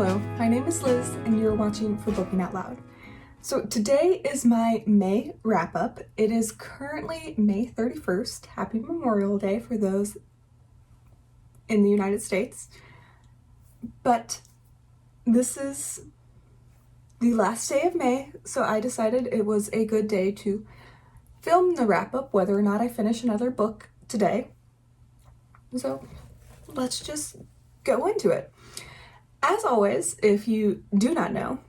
Hello, my name is Liz and you're watching For Booking Out Loud. So today is my May wrap-up. It is currently May 31st. Happy Memorial Day for those in the United States. But this is the last day of May, so I decided it was a good day to film the wrap-up, whether or not I finish another book today. So let's just go into it. As always, if you do not know,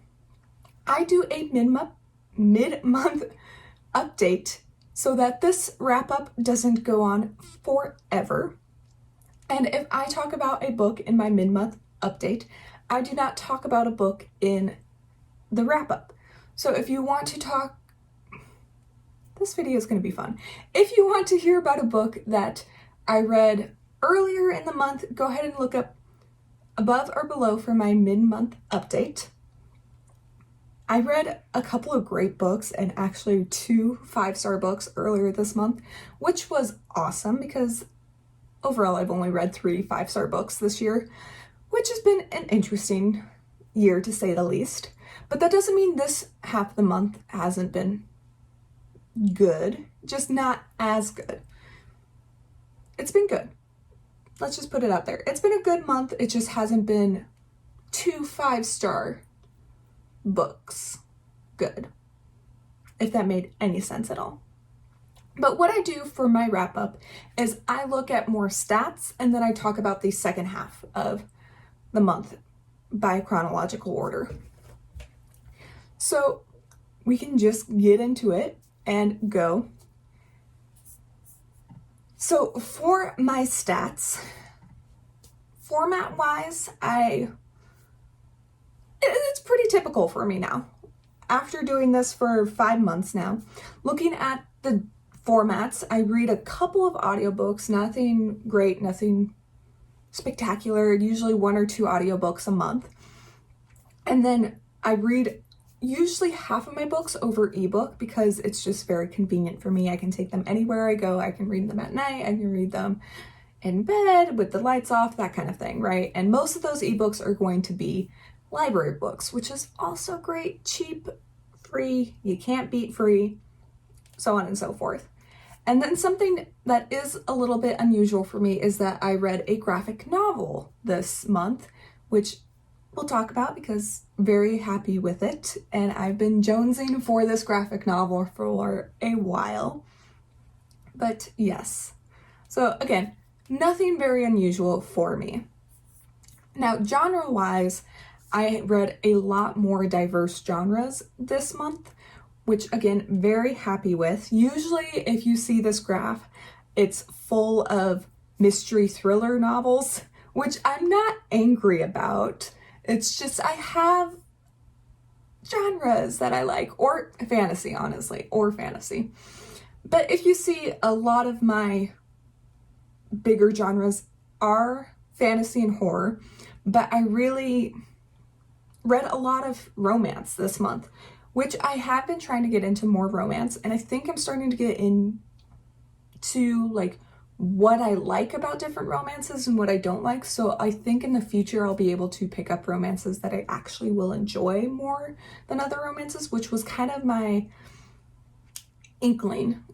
I do a mid-month update so that this wrap-up doesn't go on forever. And if I talk about a book in my mid-month update, I do not talk about a book in the wrap-up. So if you want to talk, this video is going to be fun. If you want to hear about a book that I read earlier in the month, go ahead and look up above or below for my mid-month update. I read a couple of great books and actually 2 5-star books earlier this month, which was awesome because overall I've only read 3 5-star books this year, which has been an interesting year to say the least. But that doesn't mean this half of the month hasn't been good, just not as good. It's been good. Let's just put it out there. It's been a good month. It just hasn't been 2 5-star books good, if that made any sense at all. But what I do for my wrap up is I look at more stats and then I talk about the second half of the month by chronological order. So we can just get into it and go. So for my stats, format-wise, it's pretty typical for me now. After doing this for 5 months now, looking at the formats, I read a couple of audiobooks, nothing great, nothing spectacular, usually 1 or 2 audiobooks a month. And then I read usually half of my books over ebook because it's just very convenient for me. I can take them anywhere I go. I can read them at night. I can read them in bed with the lights off, that kind of thing, right? And most of those ebooks are going to be library books, which is also great, cheap, free, you can't beat free, so on and so forth. And then something that is a little bit unusual for me is that I read a graphic novel this month, which we'll talk about because very happy with it. And I've been jonesing for this graphic novel for a while. But yes, so again, nothing very unusual for me. Now, genre-wise, I read a lot more diverse genres this month, which again, very happy with. Usually if you see this graph, it's full of mystery thriller novels, which I'm not angry about. It's just I have genres that I like, or fantasy, honestly, or fantasy. But if you see, a lot of my bigger genres are fantasy and horror, but I really read a lot of romance this month, which I have been trying to get into more romance, and I think I'm starting to get into like what I like about different romances and what I don't like. So I think in the future I'll be able to pick up romances that I actually will enjoy more than other romances, which was kind of my inkling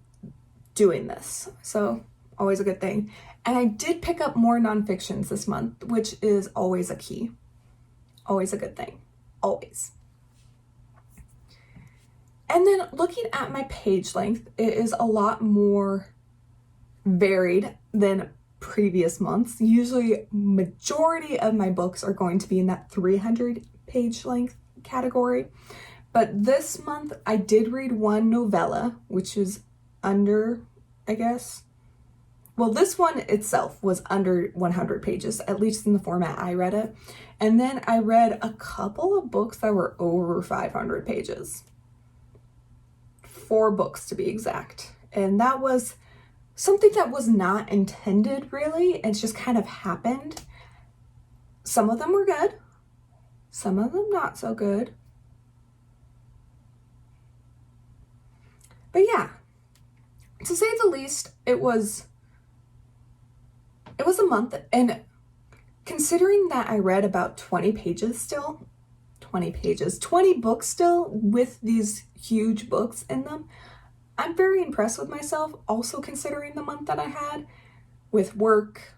doing this. So always a good thing. And I did pick up more nonfictions this month, which is always a key. Always a good thing. Always. And then looking at my page length, it is a lot more varied than previous months. Usually majority of my books are going to be in that 300 page length category. But this month I did read 1 novella, which is under, I guess. Well, this one itself was under 100 pages, at least in the format I read it. And then I read a couple of books that were over 500 pages. 4 books to be exact. And that was something that was not intended really. It's just kind of happened. Some of them were good. Some of them not so good. But yeah, to say the least, it was a month, and considering that I read about 20 books still with these huge books in them, I'm very impressed with myself, also considering the month that I had with work,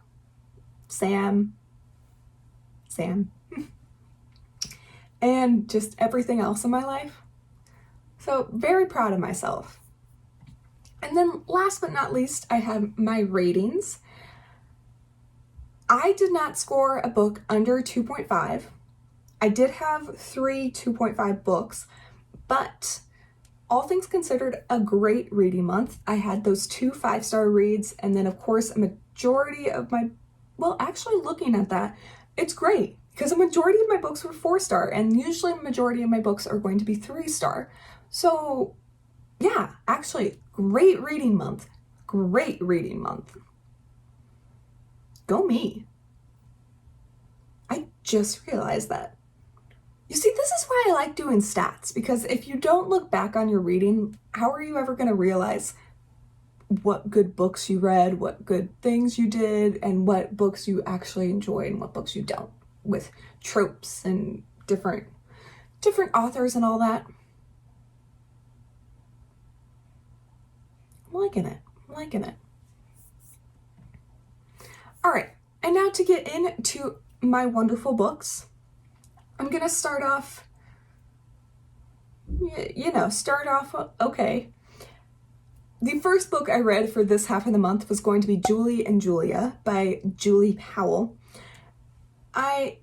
Sam, and just everything else in my life. So very proud of myself. And then last but not least, I have my ratings. I did not score a book under 2.5. I did have 3 2.5 books, but all things considered, a great reading month. I had those 2 5-star reads, and then of course a majority of my, well, actually looking at that, it's great because a majority of my books were 4-star, and usually a majority of my books are going to be 3-star. So yeah, actually great reading month. Great reading month. Go me. I just realized that. You see, this is why I like doing stats, because if you don't look back on your reading, how are you ever going to realize what good books you read, what good things you did, and what books you actually enjoy and what books you don't, with tropes and different authors and all that? I'm liking it. All right, and now to get into my wonderful books, I'm gonna start off, okay. The first book I read for this half of the month was going to be Julie and Julia by Julie Powell. I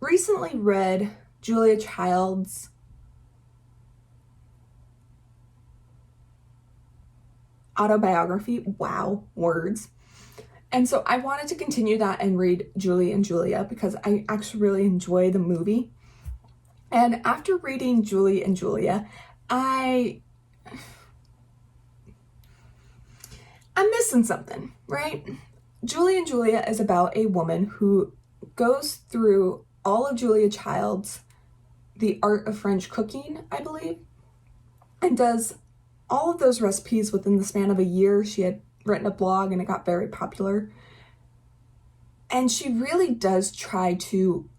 recently read Julia Child's autobiography. Wow, words. And so I wanted to continue that and read Julie and Julia because I actually really enjoy the movie. And after reading Julie and Julia, I'm missing something, right? Julie and Julia is about a woman who goes through all of Julia Child's The Art of French Cooking, I believe, and does all of those recipes within the span of a year. She had written a blog and it got very popular. And she really does try to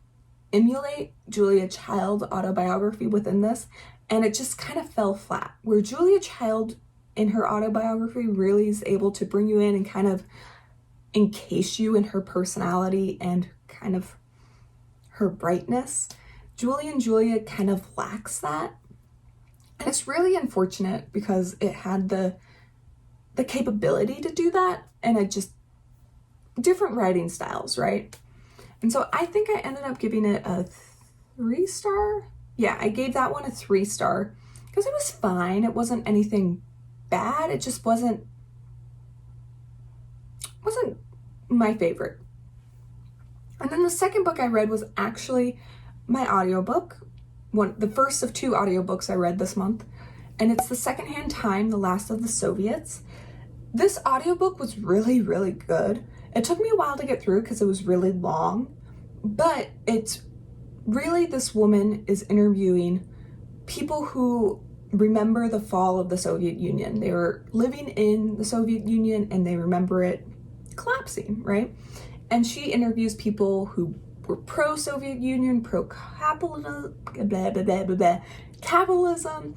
emulate Julia Child's autobiography within this, and it just kind of fell flat. Where Julia Child in her autobiography really is able to bring you in and kind of encase you in her personality and kind of her brightness, Julie and Julia kind of lacks that. And it's really unfortunate because it had the capability to do that, and it just, different writing styles, right? And so I think I ended up giving it a 3-star. Yeah, I gave that one a 3-star because it was fine. It wasn't anything bad. It just wasn't my favorite. And then the second book I read was actually my audiobook, the first of 2 audiobooks I read this month, and it's The Secondhand Time, The Last of the Soviets. This audiobook was really, really good. It took me a while to get through because it was really long, but it's really, this woman is interviewing people who remember the fall of the Soviet Union. They were living in the Soviet Union and they remember it collapsing, right? And she interviews people who were pro-Soviet Union, pro-capitalism, capitalism.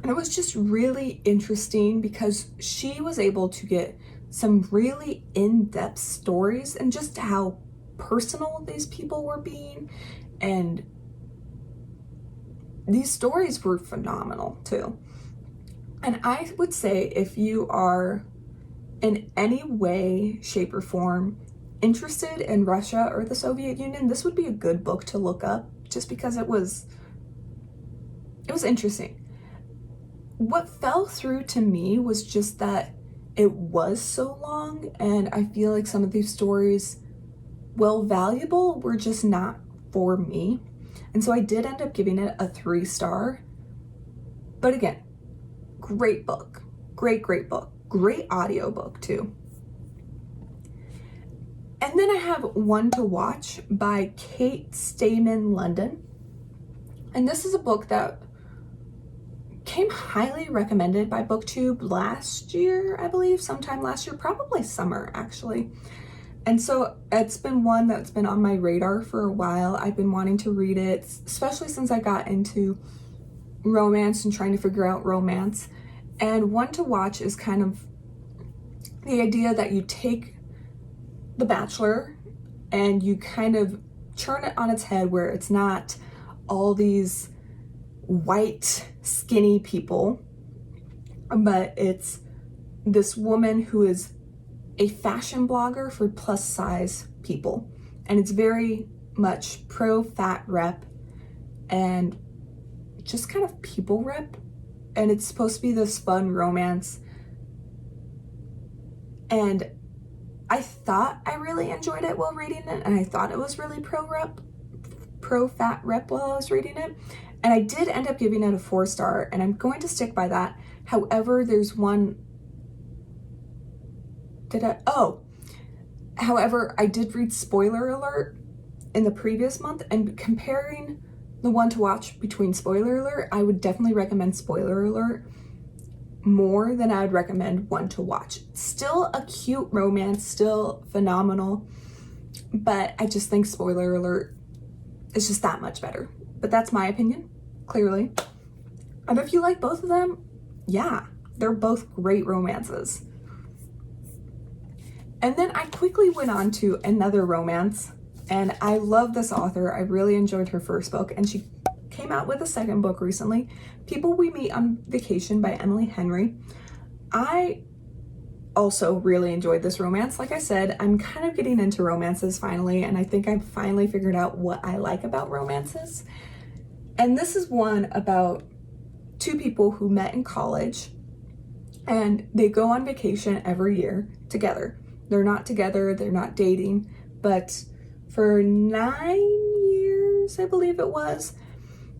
And it was just really interesting because she was able to get some really in-depth stories and just how personal these people were being. And these stories were phenomenal too. And I would say if you are in any way, shape, or form interested in Russia or the Soviet Union, this would be a good book to look up just because it was interesting. What fell through to me was just that it was so long, and I feel like some of these stories, while valuable, were just not for me. And so I did end up giving it a 3-star. But again, great book. Great book. Great audiobook too. And then I have One to Watch by Kate Stayman-London. And this is a book that came highly recommended by BookTube last year, I believe, sometime last year, probably summer actually. And so it's been one that's been on my radar for a while. I've been wanting to read it, especially since I got into romance and trying to figure out romance. And One to Watch is kind of the idea that you take The Bachelor and you kind of turn it on its head, where it's not all these white, skinny people, but it's this woman who is a fashion blogger for plus size people. And it's very much pro fat rep and just kind of people rep. And it's supposed to be this fun romance. And I thought I really enjoyed it while reading it. And I thought it was really pro fat rep while I was reading it. And I did end up giving it a 4-star, and I'm going to stick by that. However, there's one. However, I did read Spoiler Alert in the previous month, and comparing the One to Watch between Spoiler Alert, I would definitely recommend Spoiler Alert more than I would recommend One to Watch. Still a cute romance, still phenomenal, but I just think Spoiler Alert is just that much better. But that's my opinion, clearly. And if you like both of them, yeah, they're both great romances. And then I quickly went on to another romance, and I love this author. I really enjoyed her first book, and she came out with a second book recently, People We Meet on Vacation by Emily Henry. I also really enjoyed this romance. Like I said, I'm kind of getting into romances finally, and I think I've finally figured out what I like about romances. And this is one about two people who met in college, and they go on vacation every year together. They're not together, they're not dating, but for 9 years, I believe it was,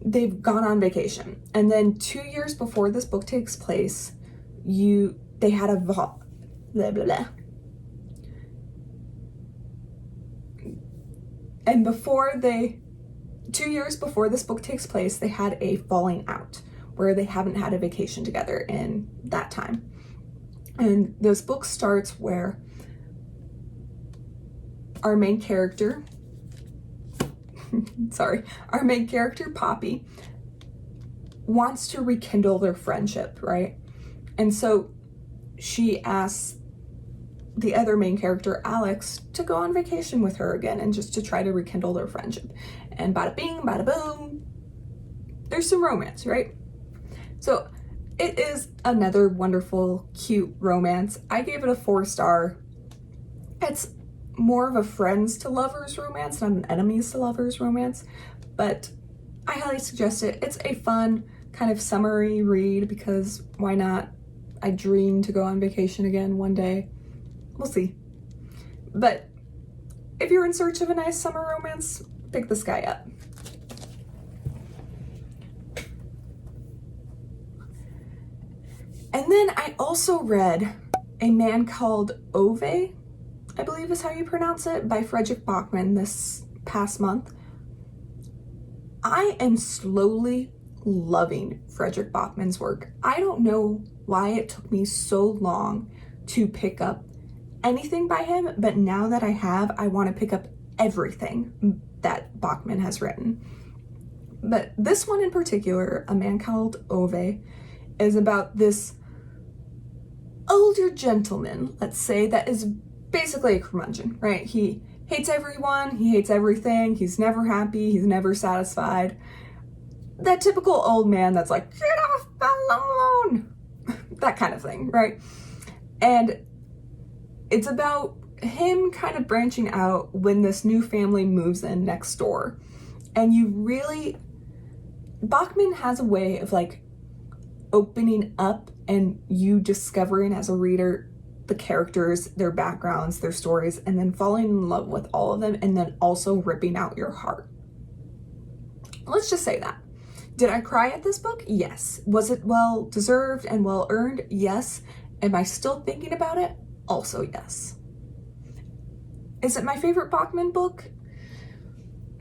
they've gone on vacation. And then 2 years before this book takes place, they had a blah, blah, blah. And 2 years before this book takes place, they had a falling out where they haven't had a vacation together in that time. And this book starts where our main character, Poppy, wants to rekindle their friendship, right? And so she asks the other main character, Alex, to go on vacation with her again and just to try to rekindle their friendship. And bada bing, bada boom, there's some romance, right? So it is another wonderful, cute romance. I gave it a 4-star. It's more of a friends to lovers romance, not an enemies to lovers romance, but I highly suggest it. It's a fun kind of summery read, because why not? I dream to go on vacation again one day. We'll see. But if you're in search of a nice summer romance, pick this guy up. And then I also read A Man Called Ove, I believe is how you pronounce it, by Fredrik Backman this past month. I am slowly loving Fredrik Backman's work. I don't know why it took me so long to pick up anything by him, but now that I have, I want to pick up everything that Backman has written. But this one in particular, A Man Called Ove, is about this older gentleman, let's say, that is basically a curmudgeon, right? He hates everyone, he hates everything, he's never happy, he's never satisfied. That typical old man that's like, get off my lawn! That kind of thing, right? And it's about him kind of branching out when this new family moves in next door. And Backman has a way of like opening up and you discovering as a reader the characters, their backgrounds, their stories, and then falling in love with all of them, and then also ripping out your heart. Let's just say that. Did I cry at this book? Yes. Was it well deserved and well earned? Yes. Am I still thinking about it? Also yes. Is it my favorite Backman book?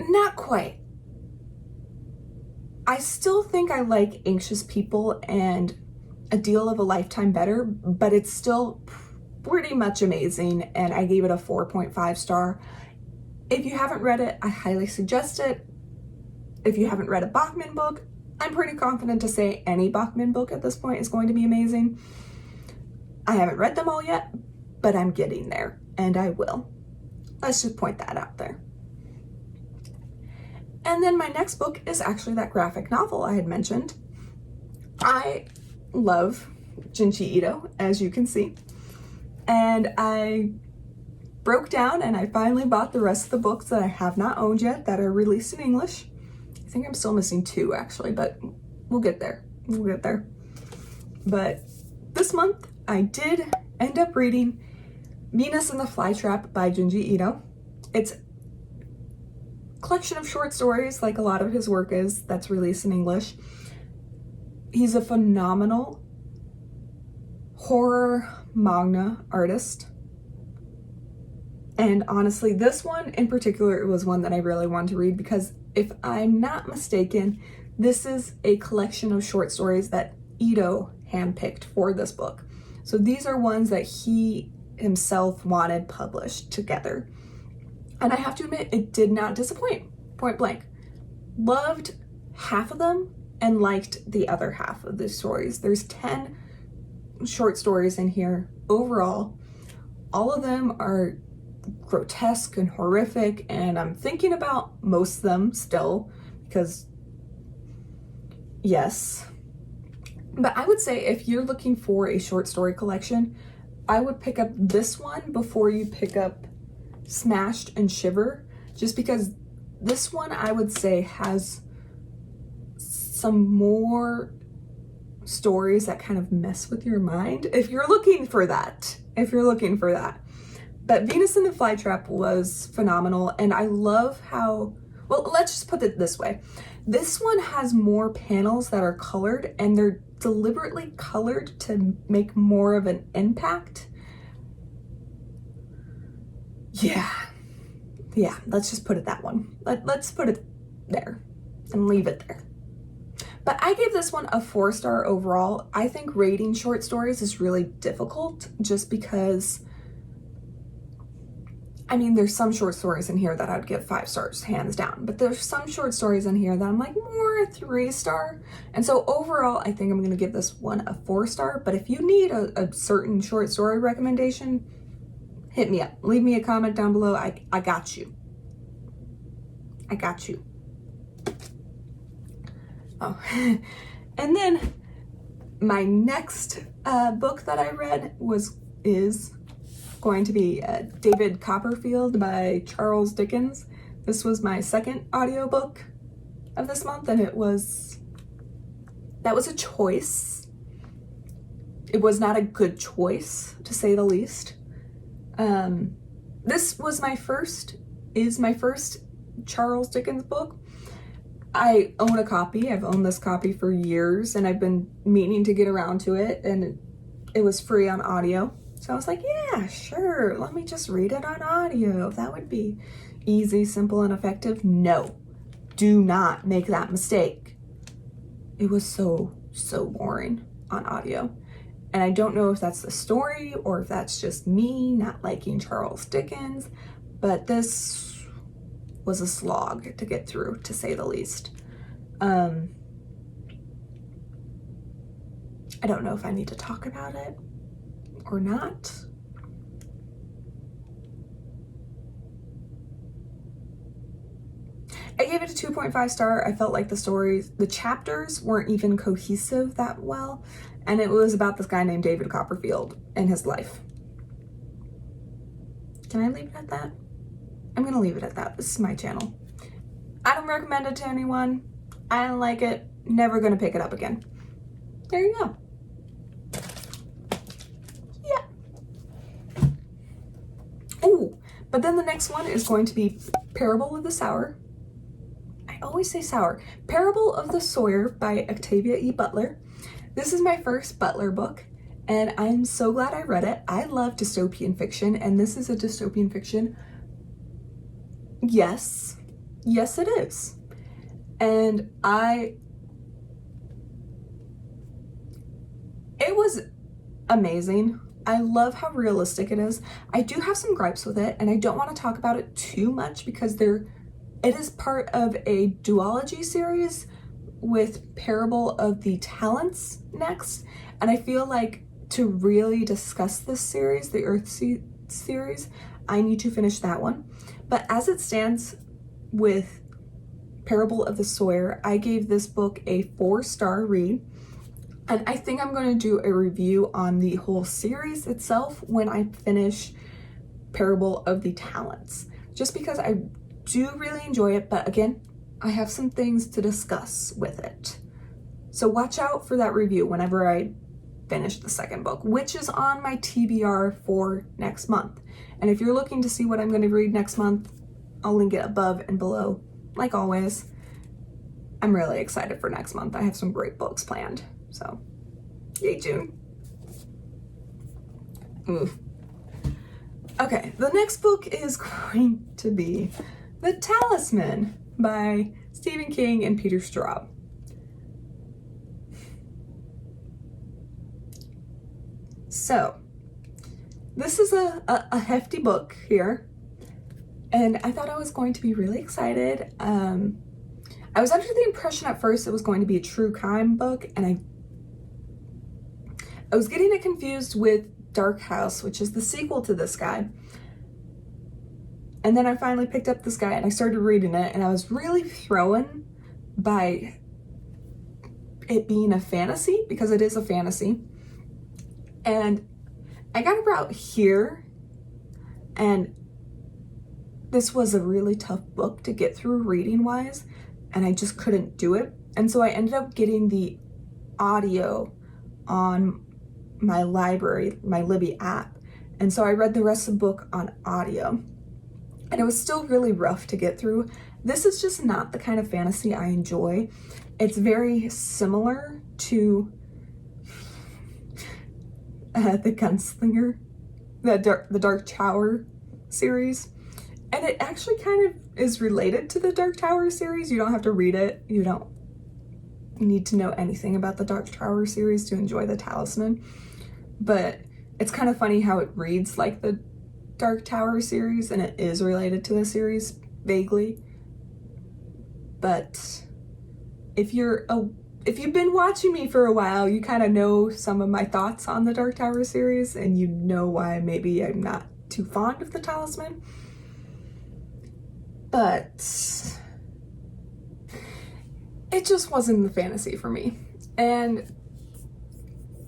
Not quite. I still think I like Anxious People and A Deal of a Lifetime better, but it's still pretty much amazing, and I gave it a 4.5 star. If you haven't read it, I highly suggest it. If you haven't read a Backman book, I'm pretty confident to say any Backman book at this point is going to be amazing. I haven't read them all yet, but I'm getting there, and I will. Let's just point that out there. And then my next book is actually that graphic novel I had mentioned. I love Junji Ito, as you can see, and I broke down and I finally bought the rest of the books that I have not owned yet that are released in English. I think I'm still missing 2 actually, but we'll get there. We'll get there. But this month I did end up reading Venus and the Flytrap by Junji Ito. It's a collection of short stories, like a lot of his work is, that's released in English. He's a phenomenal horror manga artist. And honestly, this one in particular was one that I really wanted to read because if I'm not mistaken, this is a collection of short stories that Ito handpicked for this book. So these are ones that he himself wanted published together. And I have to admit, it did not disappoint, point blank. Loved half of them and liked the other half of the stories. There's 10 short stories in here overall. All of them are grotesque and horrific, and I'm thinking about most of them still because yes. But I would say if you're looking for a short story collection, I would pick up this one before you pick up Smashed and Shiver, just because this one I would say has some more stories that kind of mess with your mind if you're looking for that. But Venus and the Flytrap was phenomenal, and I love how, well, let's just put it this way. This one has more panels that are colored, and they're deliberately colored to make more of an impact. Yeah, let's just put it that one. Let's put it there and leave it there. But I gave this one a 4-star overall. I think rating short stories is really difficult just because, I mean, there's some short stories in here that I'd give 5 stars, hands down. But there's some short stories in here that I'm like, more 3-star. And so overall, I think I'm going to give this one a 4-star. But if you need a certain short story recommendation, hit me up. Leave me a comment down below. I got you. I got you. Oh, and then my next book that I read is going to be David Copperfield by Charles Dickens. This was my second audiobook of this month, and that was a choice. It was not a good choice, to say the least. This was my first Charles Dickens book. I own a copy. I've owned this copy for years, and I've been meaning to get around to it, and it was free on audio. So I was like, yeah, sure, let me just read it on audio. That would be easy, simple, and effective. No, do not make that mistake. It was so boring on audio. And I don't know if that's the story or if that's just me not liking Charles Dickens, but this was a slog to get through, to say the least. I don't know if I need to talk about it or not. I gave it a 2.5 star. I felt like the chapters weren't even cohesive that well, and it was about this guy named David Copperfield and his life. Can I leave it at that? I'm gonna leave it at that. This is my channel. I don't recommend it to anyone. I don't like it. Never gonna pick it up again. There you go. Yeah. Oh, but then the next one is going to be Parable of the Sower. I always say Sower. Parable of the Sawyer by Octavia E. Butler. This is my first Butler book, and I'm so glad I read it. I love dystopian fiction, and this is a dystopian fiction. Yes, it is. And it was amazing. I love how realistic it is. I do have some gripes with it, and I don't want to talk about it too much because it is part of a duology series with Parable of the Talents next, and I feel like to really discuss this series, the Earthsea series, I need to finish that one. But as it stands with Parable of the Sawyer, I gave this book a 4-star read. And I think I'm going to do a review on the whole series itself when I finish Parable of the Talents. Just because I do really enjoy it, but again, I have some things to discuss with it. So watch out for that review whenever I finish the second book, which is on my TBR for next month. And if you're looking to see what I'm going to read next month, I'll link it above and below, like always. I'm really excited for next month. I have some great books planned. So, yay, June. Okay, the next book is going to be The Talisman by Stephen King and Peter Straub. So, this is a hefty book here, and I thought I was going to be really excited. I was under the impression at first it was going to be a true crime book, and I was getting it confused with Dark House, which is the sequel to this guy. And then I finally picked up this guy and I started reading it, and I was really thrown by it being a fantasy, because it is a fantasy. And I got about here, and this was a really tough book to get through reading wise, and I just couldn't do it. And so I ended up getting the audio on my library, my Libby app. And so I read the rest of the book on audio. And it was still really rough to get through. This is just not the kind of fantasy I enjoy. It's very similar to the Gunslinger, the Dark Tower series. And it actually kind of is related to the Dark Tower series. You don't have to read it. You don't need to know anything about the Dark Tower series to enjoy the Talisman. But it's kind of funny how it reads like the Dark Tower series, and it is related to the series vaguely. But if you've been watching me for a while, you kind of know some of my thoughts on the Dark Tower series, and you know why maybe I'm not too fond of the Talisman. But it just wasn't the fantasy for me. And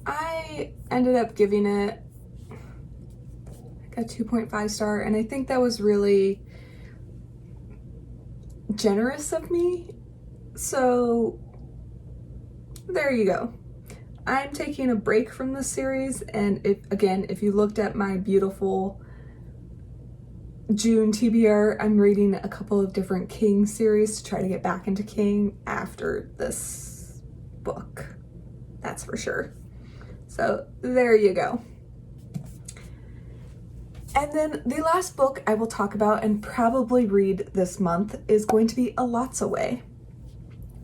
I ended up giving it a 2.5 star, and I think that was really generous of me. So there you go. I'm taking a break from this series, and if you looked at my beautiful June TBR, I'm reading a couple of different King series to try to get back into King after this book. That's for sure. So there you go. And then the last book I will talk about and probably read this month is going to be Elatsoe.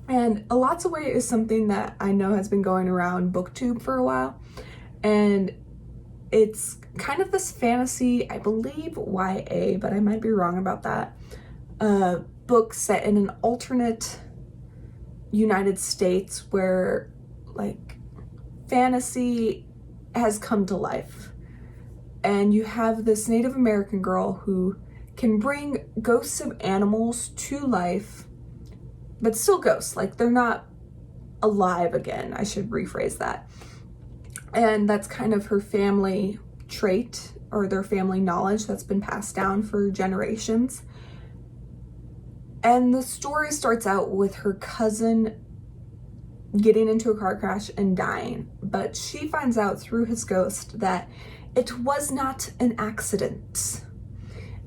And Elatsoe is something that I know has been going around BookTube for a while. And it's kind of this fantasy, I believe YA, but I might be wrong about that, book set in an alternate United States where like fantasy has come to life. And you have this Native American girl who can bring ghosts of animals to life, but still ghosts, like they're not alive again. I should rephrase that. And that's kind of her family trait, or their family knowledge that's been passed down for generations. And the story starts out with her cousin getting into a car crash and dying, but she finds out through his ghost that it was not an accident.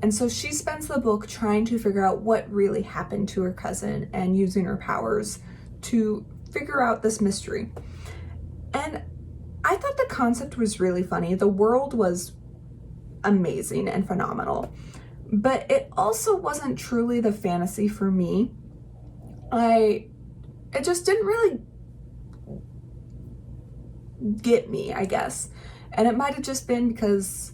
And so she spends the book trying to figure out what really happened to her cousin and using her powers to figure out this mystery. And I thought the concept was really funny. The world was amazing and phenomenal, but it also wasn't truly the fantasy for me. It just didn't really get me, I guess. And it might have just been because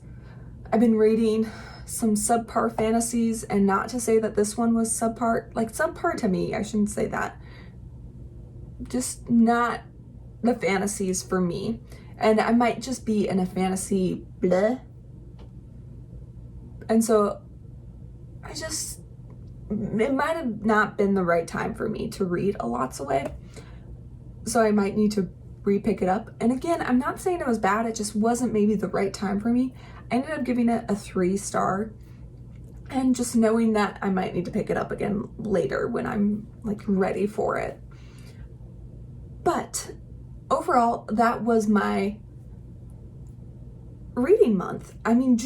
I've been reading some subpar fantasies, and not to say that this one was subpar, like subpar to me, I shouldn't say that. Just not the fantasies for me. And I might just be in a fantasy bleh. And so it might have not been the right time for me to read Elatsoe. So I might need to re-pick it up. And again, I'm not saying it was bad, it just wasn't maybe the right time for me. I ended up giving it a 3-star, and just knowing that I might need to pick it up again later when I'm like ready for it. But overall, that was my reading month. I mean,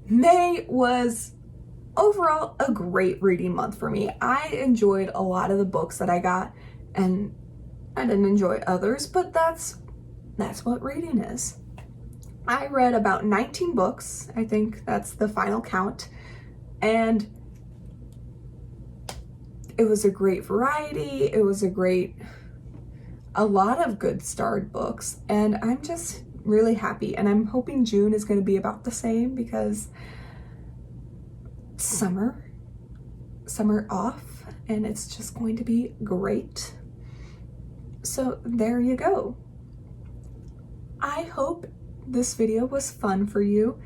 May was overall a great reading month for me. I enjoyed a lot of the books that I got, and I didn't enjoy others, but that's what reading is. I read about 19 books. I think that's the final count. And it was a great variety. It was a lot of good starred books. And I'm just really happy. And I'm hoping June is going to be about the same, because summer off, and it's just going to be great. So there you go. I hope this video was fun for you,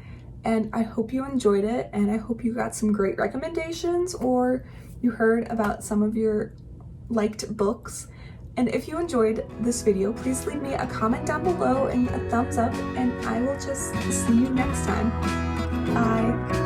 and I hope you enjoyed it, and I hope you got some great recommendations, or you heard about some of your liked books. And if you enjoyed this video, please leave me a comment down below and a thumbs up, and I will just see you next time. Bye.